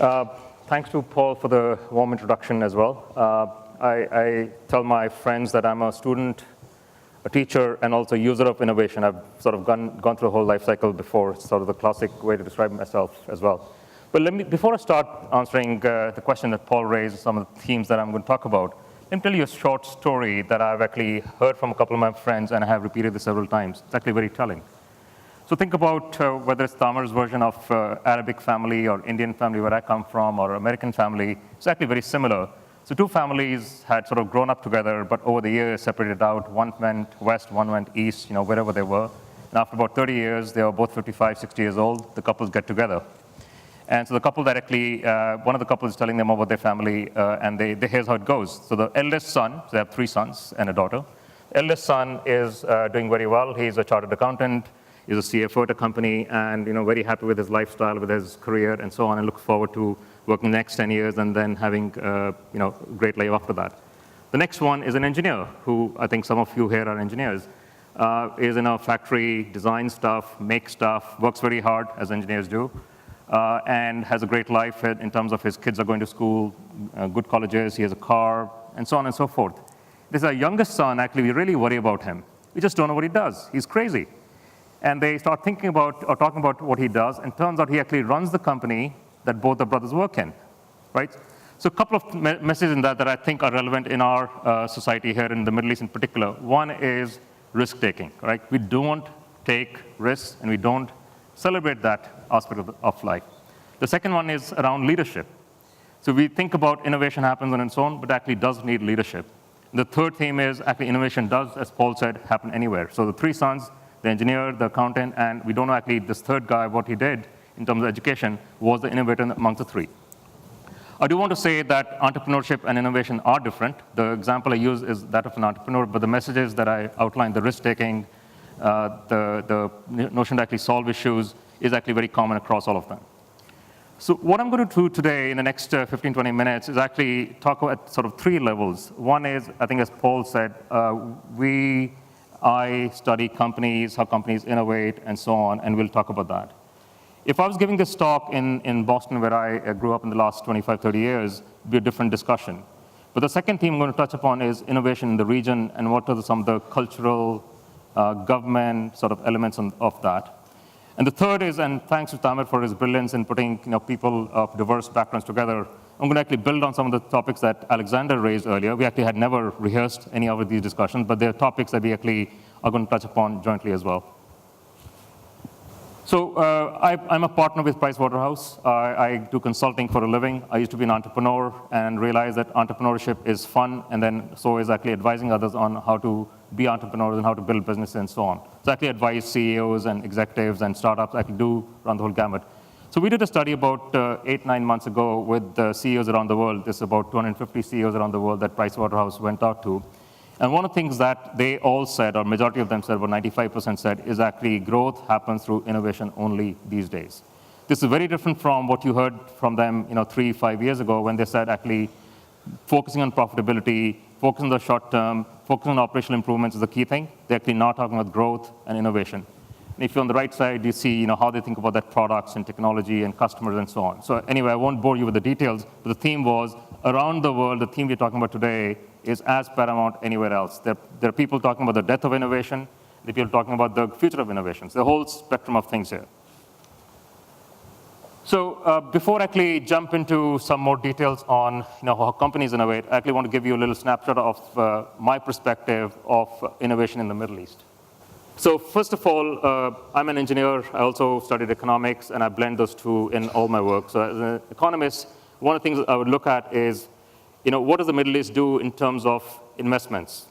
Uh, Thanks to Paul for the warm introduction as well. I tell my friends that I'm a student, a teacher, and also a user of innovation. I've sort of gone through the whole life cycle before. It's sort of the classic way to describe myself as well. But before I start answering the question that Paul raised, some of the themes that I'm going to talk about, let me tell you a short story that I've actually heard from a couple of my friends, and I have repeated this several times. It's actually very telling. So think about whether it's Tamer's version of Arabic family or Indian family where I come from or American family. It's actually very similar. So two families had sort of grown up together, but over the years separated out. One went west, one went east, wherever they were. And after about 30 years, they were both 55, 60 years old. The couples get together. And so the couple directly, one of the couples is telling them about their family, and here's how it goes. So the eldest son, so they have 3 sons and a daughter. The eldest son is doing very well. He's a chartered accountant. He's a CFO at a company, and very happy with his lifestyle, with his career, and so on, and look forward to working the next 10 years and then having a great life after that. The next one is an engineer, who I think some of you here are engineers, is in a factory, designs stuff, makes stuff, works very hard, as engineers do, and has a great life in terms of his kids are going to school, good colleges, he has a car, and so on and so forth. This is our youngest son. Actually, we really worry about him. We just don't know what he does. He's crazy. And they start thinking about or talking about what he does, and turns out he actually runs the company that both the brothers work in, right? So a couple of messages in that I think are relevant in our society here in the Middle East in particular. One is risk-taking, right? We don't take risks, and we don't celebrate that aspect of life. The second one is around leadership. So we think about innovation happens on its own, but actually does need leadership. The third theme is actually innovation does, as Paul said, happen anywhere. So the 3 sons, the engineer, the accountant, and we don't know actually this third guy, what he did in terms of education, was the innovator amongst the 3. I do want to say that entrepreneurship and innovation are different. The example I use is that of an entrepreneur, but the messages that I outlined, the risk-taking, the notion to actually solve issues, is actually very common across all of them. So what I'm going to do today in the next 15, 20 minutes is actually talk about sort of 3 levels. One is, I think as Paul said, I study companies, how companies innovate, and so on, and we'll talk about that. If I was giving this talk in Boston, where I grew up in the last 25, 30 years, it would be a different discussion. But the second theme I'm going to touch upon is innovation in the region, and what are some of the cultural, government sort of elements of that. And the third is, and thanks to Tamer for his brilliance in putting people of diverse backgrounds together, I'm going to actually build on some of the topics that Alexander raised earlier. We actually had never rehearsed any of these discussions, but they're topics that we actually are going to touch upon jointly as well. So I'm a partner with Pricewaterhouse. I do consulting for a living. I used to be an entrepreneur and realized that entrepreneurship is fun, and then so is actually advising others on how to be entrepreneurs and how to build business and so on. So I actually advise CEOs and executives and startups. I actually do run the whole gamut. So we did a study about 8, 9 months ago with CEOs around the world. There's about 250 CEOs around the world that Pricewaterhouse went out to. And one of the things that they all said, or majority of them said, about 95% said, is actually growth happens through innovation only these days. This is very different from what you heard from them 3, 5 years ago, when they said actually focusing on profitability, focusing on the short term, focusing on operational improvements is the key thing. They're actually not talking about growth and innovation. And if you're on the right side, you see how they think about that products and technology and customers and so on. So anyway, I won't bore you with the details, but the theme was, around the world, the theme we're talking about today is as paramount anywhere else. There are people talking about the death of innovation, there are people talking about the future of innovations, the whole spectrum of things here. So before I actually jump into some more details on how companies innovate, I actually want to give you a little snapshot of my perspective of innovation in the Middle East. So first of all, I'm an engineer. I also studied economics, and I blend those two in all my work. So as an economist, one of the things I would look at is, what does the Middle East do in terms of investments?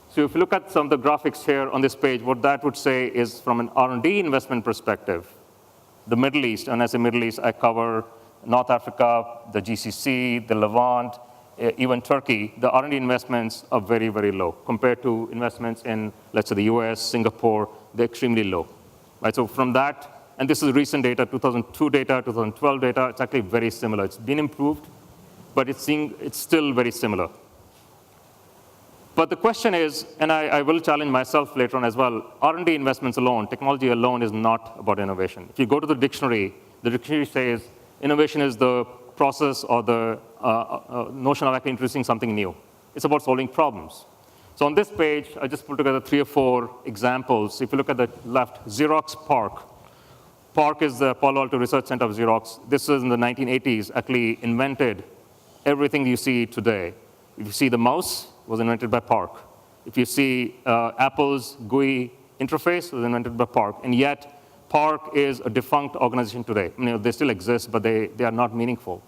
So if you look at some of the graphics here on this page, what that would say is from an R&D investment perspective, the Middle East, and as a Middle East, I cover North Africa, the GCC, the Levant, even Turkey, the R&D investments are very, very low compared to investments in, let's say, the US, Singapore. They're extremely low. Right? So from that, and this is recent data, 2002 data, 2012 data, it's actually very similar. It's been improved, but it's still very similar. But the question is, and I will challenge myself later on as well, R&D investments alone, technology alone is not about innovation. If you go to the dictionary says Innovation is the process or the notion of actually introducing something new. It's about solving problems. So on this page, I just put together 3 or 4 examples. If you look at the left, Xerox PARC. PARC is the Palo Alto Research Center of Xerox. This is in the 1980s, actually invented everything you see today. If you see the mouse, it was invented by PARC. If you see Apple's GUI interface, it was invented by PARC. And yet, PARC is a defunct organization today. They still exist, but they are not meaningful.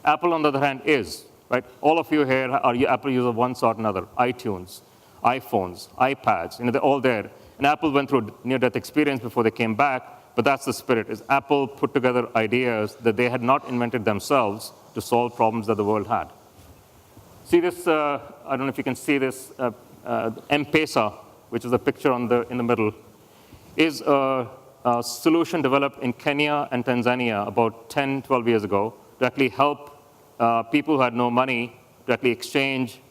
Apple, on the other hand, is. Right? All of you here are Apple users of one sort or another. iTunes, iPhones, iPads, they're all there. And Apple went through a near-death experience before they came back, but that's the spirit, is Apple put together ideas that they had not invented themselves to solve problems that the world had. See this, I don't know if you can see this, M-Pesa, which is the picture in the middle, is a solution developed in Kenya and Tanzania about 10, 12 years ago to actually help people who had no money to actually exchange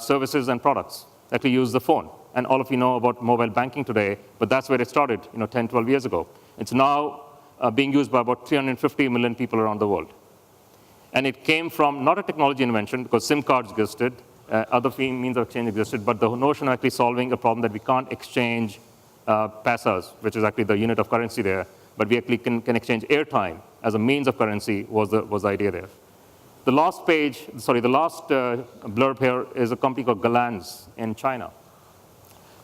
services and products, actually use the phone. And all of you know about mobile banking today, but that's where it started 10, 12 years ago. It's now being used by about 350 million people around the world. And it came from not a technology invention, because SIM cards existed, other means of exchange existed, but the notion of actually solving a problem that we can't exchange pesos, which is actually the unit of currency there, but we actually can exchange airtime as a means of currency was the idea there. The last blurb here is a company called Galans in China.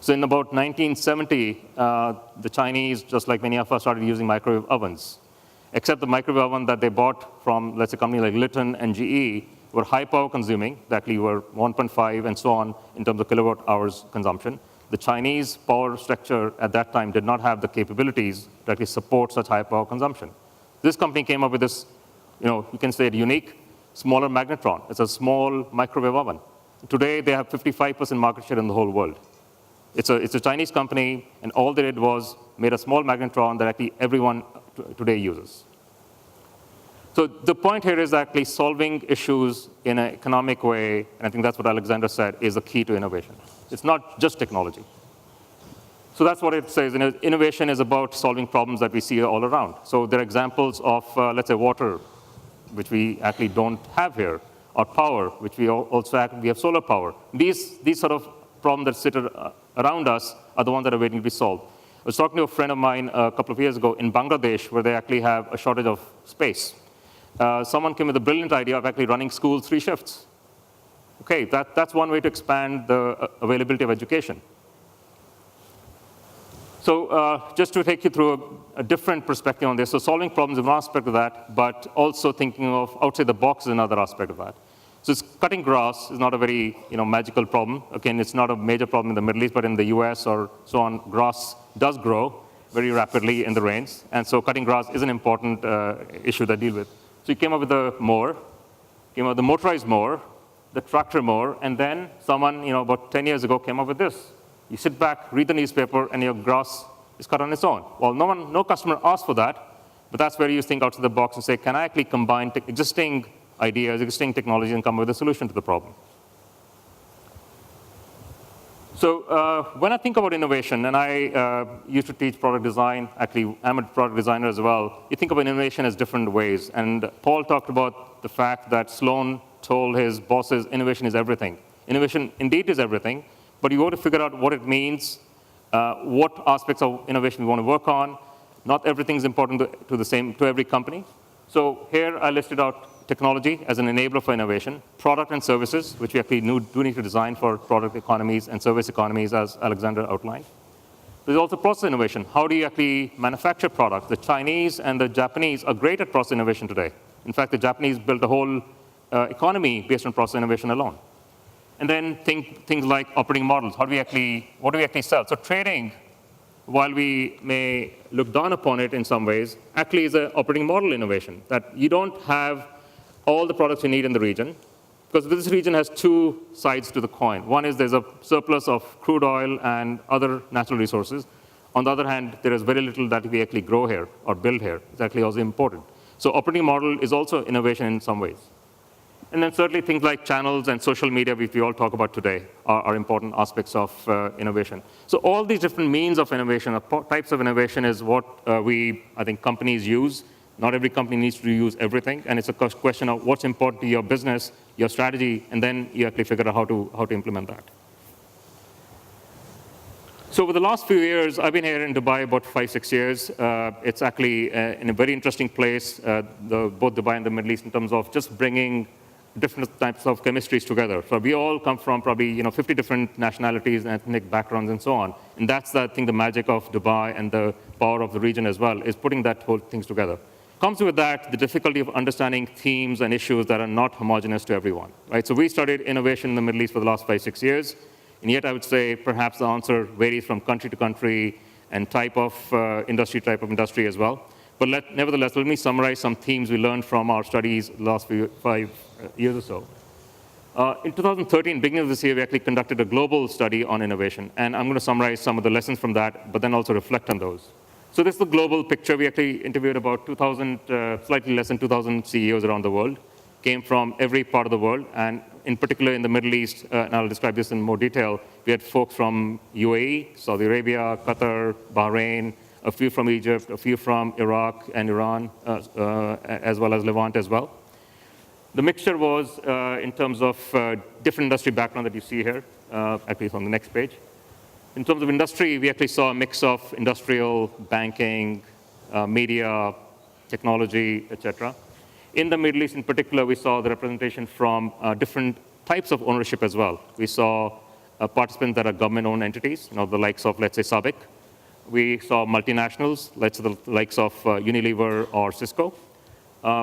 So in about 1970, the Chinese, just like many of us, started using microwave ovens. Except the microwave oven that they bought from, let's say, a company like Litton and GE were high power consuming. They actually were 1.5 and so on in terms of kilowatt hours consumption. The Chinese power structure at that time did not have the capabilities to actually support such high power consumption. This company came up with this, you can say it unique, smaller magnetron. It's a small microwave oven. Today, they have 55% market share in the whole world. It's a Chinese company, and all they did was made a small magnetron that actually everyone today uses. So the point here is actually solving issues in an economic way, and I think that's what Alexander said, is the key to innovation. It's not just technology. So that's what it says. Innovation is about solving problems that we see all around. So there are examples of, let's say, water, which we actually don't have here, or power, which we have solar power. These sort of problems that sit around us are the ones that are waiting to be solved. I was talking to a friend of mine a couple of years ago in Bangladesh, where they actually have a shortage of space. Someone came with a brilliant idea of actually running schools 3 shifts. Okay, that's one way to expand the availability of education. So just to take you through a different perspective on this, so solving problems is one aspect of that, but also thinking of outside the box is another aspect of that. So cutting grass is not a very magical problem. Again, it's not a major problem in the Middle East, but in the US or so on, grass does grow very rapidly in the rains. And so cutting grass is an important issue to deal with. So he came up with the mower, came up with the motorized mower, the tractor mower, and then someone about 10 years ago came up with this. You sit back, read the newspaper, and your grass is cut on its own. Well, no customer asked for that, but that's where you think outside the box and say, can I actually combine existing ideas, existing technology, and come up with a solution to the problem? So when I think about innovation, and I used to teach product design, actually I'm a product designer as well, you think about innovation as different ways. And Paul talked about the fact that Sloan told his bosses, innovation is everything. Innovation indeed is everything, but you got to figure out what it means, what aspects of innovation we want to work on. Not everything is important to every company. So here I listed out technology as an enabler for innovation, product and services, which we actually do need to design for product economies and service economies, as Alexander outlined. There's also process innovation. How do you actually manufacture products? The Chinese and the Japanese are great at process innovation today. In fact, the Japanese built a whole economy based on process innovation alone. And then things like operating models. What do we actually sell? So trading, while we may look down upon it in some ways, actually is an operating model innovation, that you don't have all the products you need in the region, because this region has 2 sides to the coin. One is there's a surplus of crude oil and other natural resources. On the other hand, there is very little that we actually grow here or build here. It's actually also important. So operating model is also innovation in some ways. And then certainly things like channels and social media, which we all talk about today, are important aspects of innovation. So all these different means of innovation, or types of innovation, is what I think companies use. Not every company needs to use everything, and it's a question of what's important to your business, your strategy, and then you actually figure out how to implement that. So over the last few years, I've been here in Dubai about 5-6 years. It's actually in a very interesting place, both Dubai and the Middle East, in terms of just bringing different types of chemistries together. So we all come from probably 50 different nationalities, ethnic backgrounds, and so on. And that's, I think, the magic of Dubai and the power of the region as well, is putting that whole things together. Comes with that the difficulty of understanding themes and issues that are not homogeneous to everyone. Right? So we studied innovation in the Middle East for the last 5-6 years. And yet, I would say perhaps the answer varies from country to country and type of industry as well. But nevertheless, let me summarize some themes we learned from our studies the last 5 years or so. In 2013, beginning of this year, we actually conducted a global study on innovation. And I'm going to summarize some of the lessons from that, but then also reflect on those. So this is the global picture. We actually interviewed about 2,000, slightly less than 2,000 CEOs around the world. Came from every part of the world, and in particular in the Middle East, and I'll describe this in more detail, we had folks from UAE, Saudi Arabia, Qatar, Bahrain, a few from Egypt, a few from Iraq and Iran, as well as Levant as well. The mixture was, in terms of different industry background that you see here, actually it's on the next page. In terms of industry, we actually saw a mix of industrial, banking, media, technology, etc. In the Middle East in particular, we saw the representation from different types of ownership as well. We saw participants that are government-owned entities, the likes of, let's say, SABIC. We saw multinationals, let's say the likes of Unilever or Cisco.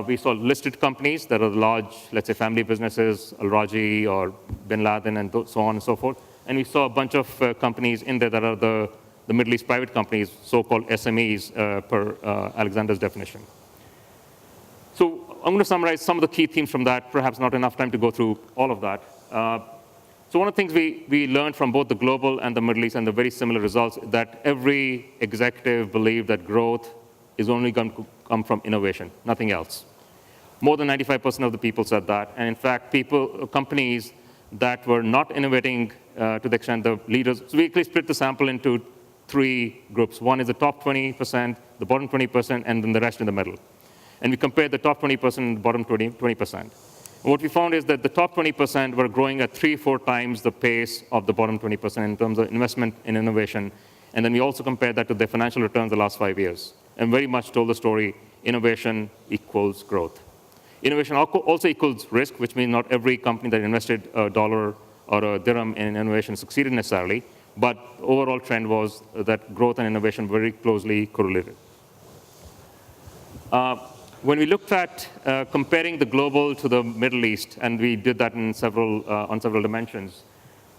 We saw listed companies that are large, let's say, family businesses, Al-Raji or Bin Laden, and so on and so forth. And we saw a bunch of companies in there that are the Middle East private companies, so-called SMEs, per Alexander's definition. So I'm going to summarize some of the key themes from that, perhaps not enough time to go through all of that. So one of the things we learned from both the global and the Middle East, and the very similar results, that every executive believed that growth is only going to come from innovation, nothing else. More than 95% of the people said that. And in fact, companies that were not innovating to the extent the leaders, so we actually split the sample into 3 groups. One is the top 20%, the bottom 20%, and then the rest in the middle. And we compared the top 20% and the bottom 20%. And what we found is that the top 20% were growing at 3-4 times the pace of the bottom 20% in terms of investment in innovation. And then we also compared that to their financial returns the last 5 years. And very much told the story, innovation equals growth. Innovation also equals risk, which means not every company that invested a dollar or a dirham in innovation succeeded necessarily. But the overall trend was that growth and innovation very closely correlated. When we looked at comparing the global to the Middle East, and we did that in on several dimensions,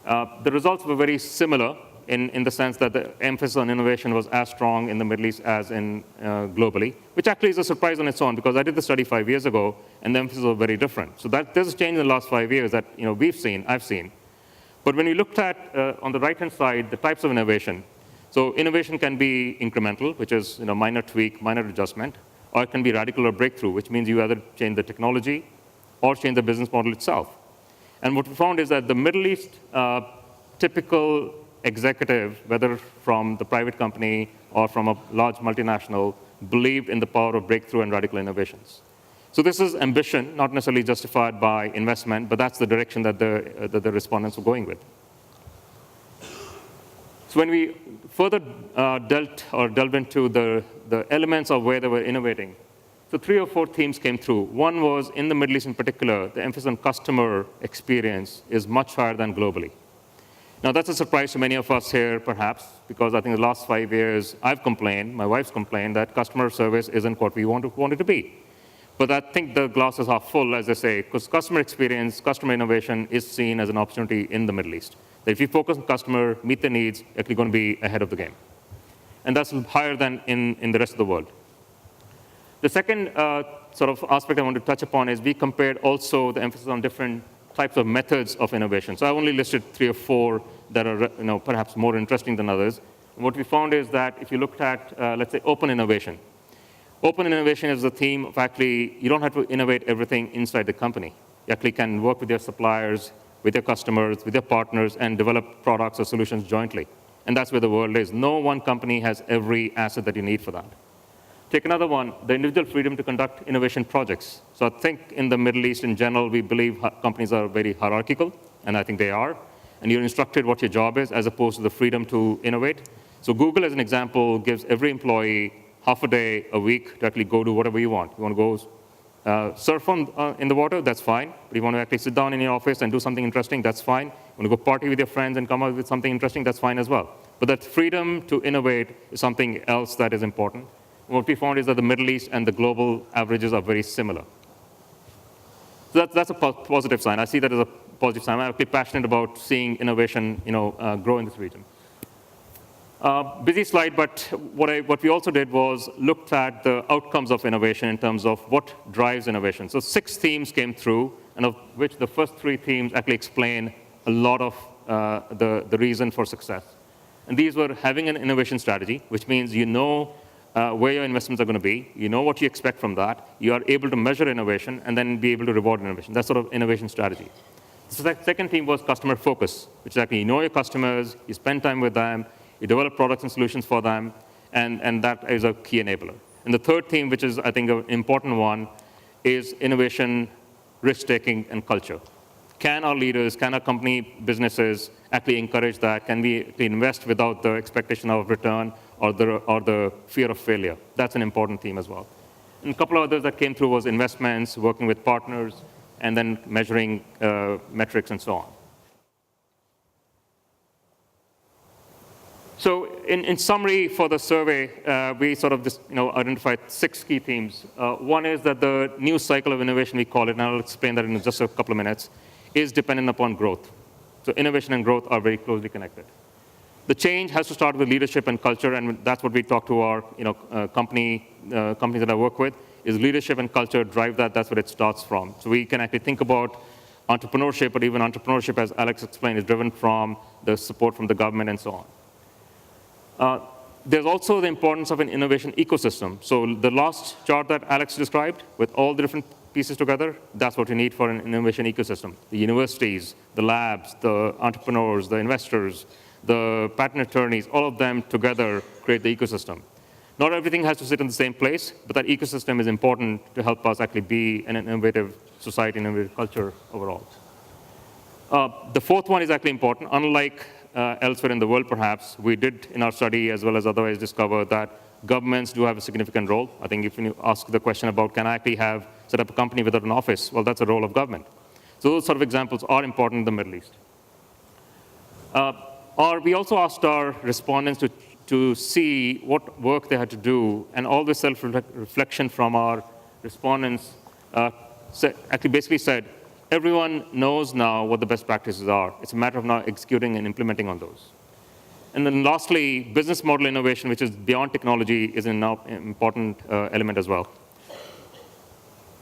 the results were very similar in the sense that the emphasis on innovation was as strong in the Middle East as in globally, which actually is a surprise on its own, because I did the study 5 years ago, and the emphasis was very different. So there's a change in the last 5 years that I've seen. But when we looked at, on the right-hand side, the types of innovation, so innovation can be incremental, which is minor tweak, minor adjustment, or it can be radical or breakthrough, which means you either change the technology or change the business model itself. And what we found is that the Middle East typical executive, whether from the private company or from a large multinational, believed in the power of breakthrough and radical innovations. So this is ambition, not necessarily justified by investment, but that's the direction that the respondents were going with. So when we further delve into the elements of where they were innovating, so 3 or 4 themes came through. One was, in the Middle East in particular, the emphasis on customer experience is much higher than globally. Now, that's a surprise to many of us here, perhaps, because I think the last 5 years, I've complained, my wife's complained, that customer service isn't what we want it to be. But I think the glass is half full, as they say, because customer experience, customer innovation is seen as an opportunity in the Middle East. That if you focus on customer, meet their needs, you're actually going to be ahead of the game. And that's higher than in the rest of the world. The second sort of aspect I want to touch upon is we compared also the emphasis on different types of methods of innovation. So I only listed 3 or 4 that are perhaps more interesting than others. And what we found is that if you looked at, let's say, open innovation. Open innovation is the theme of actually, you don't have to innovate everything inside the company. You actually can work with your suppliers, with your customers, with your partners, and develop products or solutions jointly. And that's where the world is. No one company has every asset that you need for that. Take another one, the individual freedom to conduct innovation projects. So I think in the Middle East in general, we believe companies are very hierarchical, and I think they are. And you're instructed what your job is as opposed to the freedom to innovate. So Google, as an example, gives every employee half a day a week to actually go do whatever you want. You want to go surf in the water, that's fine. But you want to actually sit down in your office and do something interesting, that's fine. You want to go party with your friends and come up with something interesting, that's fine as well. But that freedom to innovate is something else that is important. What we found is that the Middle East and the global averages are very similar. So that's a positive sign. I see that as a positive sign. I'm actually passionate about seeing innovation grow in this region. Busy slide, but what we also did was looked at the outcomes of innovation in terms of what drives innovation. So 6 themes came through, and of which the first 3 themes actually explain a lot of the reason for success. And these were having an innovation strategy, which means you know where your investments are going to be, you know what you expect from that, you are able to measure innovation, and then be able to reward innovation. That's sort of innovation strategy. So the second theme was customer focus, which is actually you know your customers, you spend time with them, you develop products and solutions for them, and that is a key enabler. And the third theme, which is, I think, an important one, is innovation, risk-taking, and culture. Can our leaders, can our company businesses actually encourage that? Can we invest without the expectation of return or the fear of failure? That's an important theme as well. And a couple of others that came through was investments, working with partners, and then measuring metrics and so on. So in summary for the survey, we sort of just, identified 6 key themes. One is that the new cycle of innovation, we call it, and I'll explain that in just a couple of minutes, is dependent upon growth. So innovation and growth are very closely connected. The change has to start with leadership and culture, and that's what we talk to our companies that I work with, is leadership and culture drive that. That's where it starts from. So we can actually think about entrepreneurship, but even entrepreneurship, as Alex explained, is driven from the support from the government and so on. There's also the importance of an innovation ecosystem. So the last chart that Alex described, with all the different pieces together, that's what you need for an innovation ecosystem. The universities, the labs, the entrepreneurs, the investors, the patent attorneys, all of them together create the ecosystem. Not everything has to sit in the same place, but that ecosystem is important to help us actually be an innovative society, an innovative culture overall. The fourth one is actually important. Unlike elsewhere in the world, perhaps, we did in our study, as well as otherwise, discover that governments do have a significant role. I think if you ask the question about, can I actually set up a company without an office? Well, that's a role of government. So those sort of examples are important in the Middle East. We also asked our respondents to see what work they had to do, and all this self-reflection from our respondents actually basically said, everyone knows now what the best practices are. It's a matter of now executing and implementing on those. And then lastly, business model innovation, which is beyond technology, is an important element as well.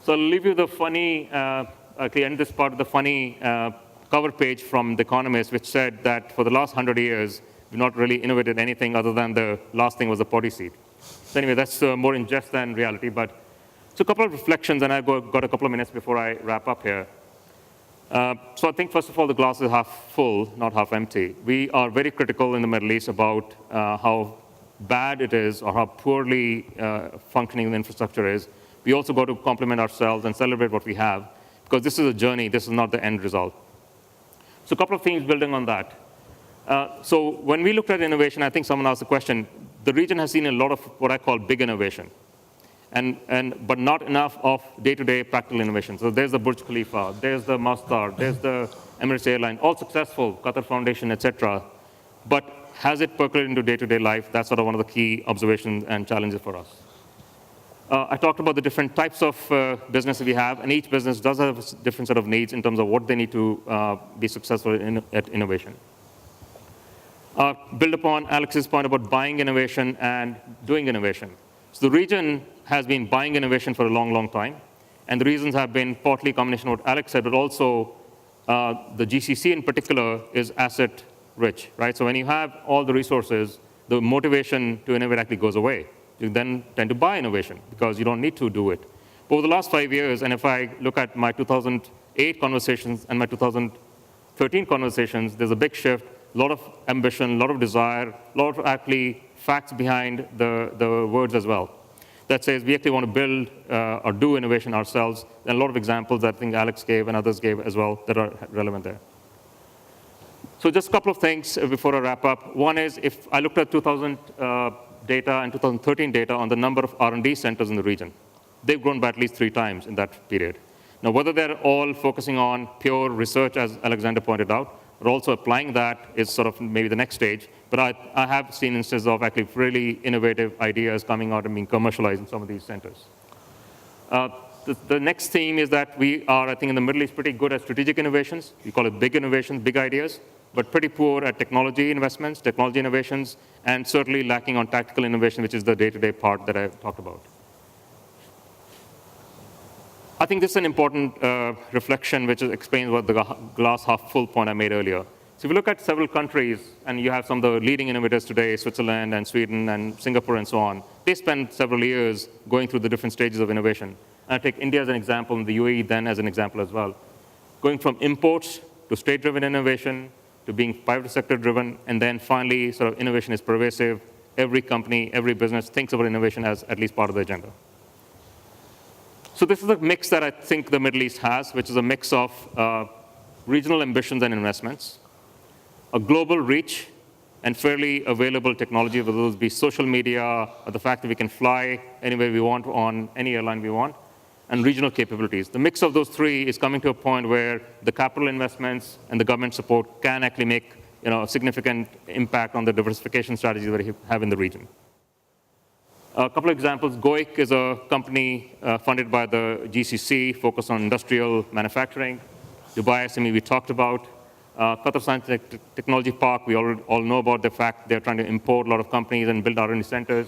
So I'll leave you the funny, actually end this part of the funny cover page from The Economist, which said that for the last 100 years, we've not really innovated anything other than the last thing was the potty seat. So anyway, that's more in jest than reality. But so a couple of reflections, and I've got a couple of minutes before I wrap up here. So I think, first of all, the glass is half full, not half empty. We are very critical in the Middle East about how bad it is or how poorly functioning the infrastructure is. We also got to compliment ourselves and celebrate what we have, because this is a journey. This is not the end result. So a couple of things building on that. So when we looked at innovation, I think someone asked the question, the region has seen a lot of what I call big innovation, but not enough of day-to-day practical innovation. So there's the Burj Khalifa, there's the Masdar, there's the Emirates Airline, all successful, Qatar Foundation, et cetera. But has it percolated into day-to-day life? That's sort of one of the key observations and challenges for us. I talked about the different types of businesses we have, and each business does have a different set of needs in terms of what they need to be successful at innovation. Build upon Alex's point about buying innovation and doing innovation. So the region has been buying innovation for a long, long time, and the reasons have been partly a combination of what Alex said, but also the GCC in particular is asset rich, right? So when you have all the resources, the motivation to innovate actually goes away. You then tend to buy innovation because you don't need to do it. But over the last 5 years, and if I look at my 2008 conversations and my 2013 conversations, there's a big shift, a lot of ambition, a lot of desire, a lot of actually facts behind the words as well. that says we actually want to build or do innovation ourselves. And a lot of examples that I think Alex gave and others gave as well that are relevant there. So just a couple of things before I wrap up. One is, if I looked at 2000 data and 2013 data on the number of R&D centers in the region, they've grown by at least 3 times in that period. Now, whether they're all focusing on pure research, as Alexander pointed out, but also applying that is sort of maybe the next stage. But I have seen instances of actually really innovative ideas coming out and being commercialized in some of these centers. The next theme is that we are, I think, in the Middle East pretty good at strategic innovations. We call it big innovations, big ideas, but pretty poor at technology investments, technology innovations, and certainly lacking on tactical innovation, which is the day-to-day part that I talked about. I think this is an important reflection, which explains what the glass half full point I made earlier. So if you look at several countries, and you have some of the leading innovators today, Switzerland and Sweden and Singapore and so on, they spend several years going through the different stages of innovation. And I take India as an example, and the UAE then as an example as well. Going from imports to state-driven innovation, to being private sector-driven, and then finally, sort of innovation is pervasive. Every company, every business thinks about innovation as at least part of the agenda. So this is a mix that I think the Middle East has, which is a mix of regional ambitions and investments, a global reach, and fairly available technology, whether those be social media, or the fact that we can fly anywhere we want on any airline we want, and regional capabilities. The mix of those 3 is coming to a point where the capital investments and the government support can actually make a significant impact on the diversification strategies that we have in the region. A couple of examples. GOIC is a company funded by the GCC, focused on industrial manufacturing. Dubai SME we talked about. Qatar Science Technology Park, we all know about the fact they're trying to import a lot of companies and build R&D centers.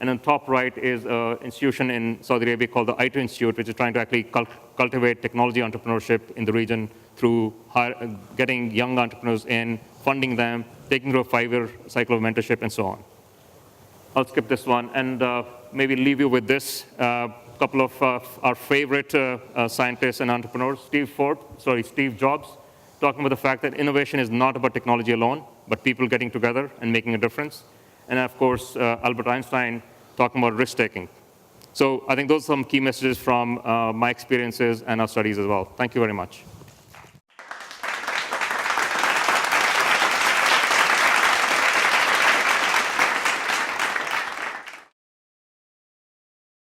And on top right is an institution in Saudi Arabia called the ITO Institute, which is trying to actually cultivate technology entrepreneurship in the region through getting young entrepreneurs in, funding them, taking through a 5-year cycle of mentorship, and so on. I'll skip this one and maybe leave you with this. A couple of our favorite scientists and entrepreneurs, Steve Jobs, talking about the fact that innovation is not about technology alone, but people getting together and making a difference. And of course, Albert Einstein talking about risk-taking. So I think those are some key messages from my experiences and our studies as well. Thank you very much.